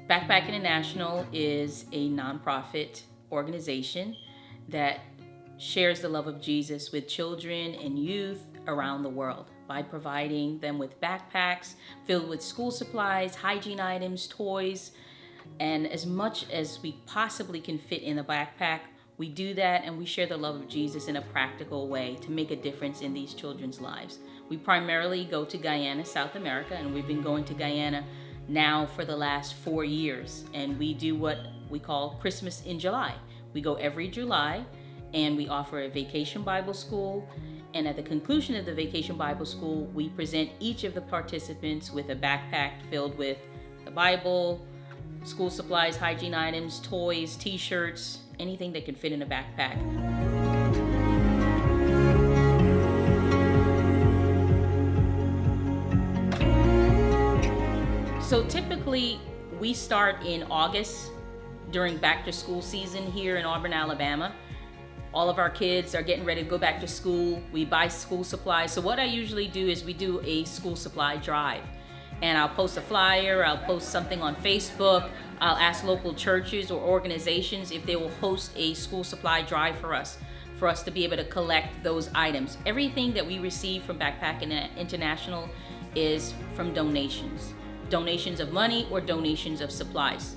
Backpack International is a nonprofit organization that shares the love of Jesus with children and youth around the world by providing them with backpacks filled with school supplies, hygiene items, toys, and as much as we possibly can fit in the backpack. We do that, and we share the love of Jesus in a practical way to make a difference in these children's lives. We primarily go to Guyana, South America, and we've been going to Guyana now for the last 4 years. And we do what we call Christmas in July. We go every July, and we offer a vacation Bible school. And at the conclusion of the vacation Bible school, we present each of the participants with a backpack filled with the Bible, school supplies, hygiene items, toys, t-shirts, anything that can fit in a backpack. So typically we start in August during back to school season here in Auburn, Alabama. All of our kids are getting ready to go back to school. We buy school supplies. So what I usually do is we do a school supply drive. And I'll post a flyer, I'll post something on Facebook, I'll ask local churches or organizations if they will host a school supply drive for us to be able to collect those items. Everything that we receive from Backpack International is from donations of money or donations of supplies.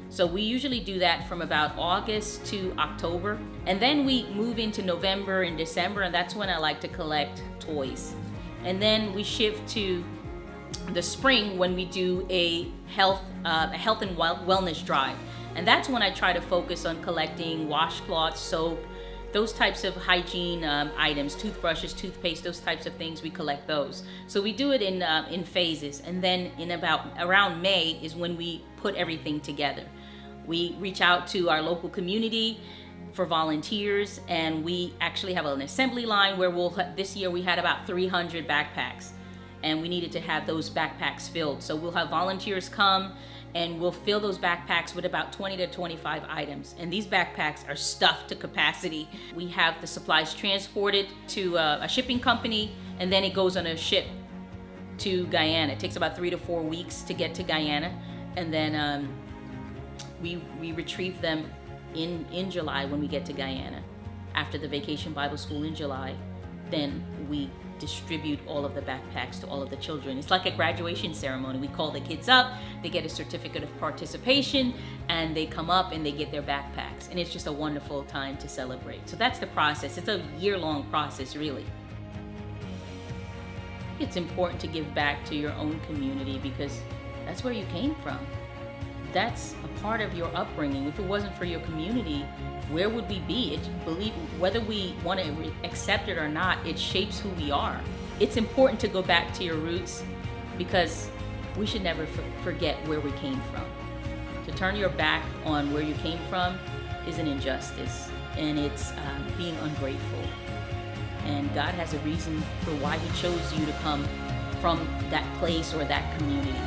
So we usually do that from about August to October. And then we move into November and December, and that's when I like to collect toys. And then we shift to the spring when we do a health and wellness drive. And that's when I try to focus on collecting washcloths, soap, those types of hygiene items, toothbrushes, toothpaste, those types of things. We collect those. So we do it in phases. And then around May is when we put everything together. We reach out to our local community for volunteers, and we actually have an assembly line where this year we had about 300 backpacks, and we needed to have those backpacks filled. So we'll have volunteers come and we'll fill those backpacks with about 20 to 25 items. And these backpacks are stuffed to capacity. We have the supplies transported to a shipping company, and then it goes on a ship to Guyana. It takes about 3 to 4 weeks to get to Guyana, and then we retrieve them in July when we get to Guyana. After the Vacation Bible School in July, then we distribute all of the backpacks to all of the children. It's like a graduation ceremony. We call the kids up, they get a certificate of participation, and they come up and they get their backpacks. And it's just a wonderful time to celebrate. So that's the process. It's a year-long process, really. It's important to give back to your own community because that's where you came from. That's a part of your upbringing. If it wasn't for your community, where would we be? Whether we want to accept it or not, it shapes who we are. It's important to go back to your roots because we should never forget where we came from. To turn your back on where you came from is an injustice, and it's being ungrateful. And God has a reason for why He chose you to come from that place or that community.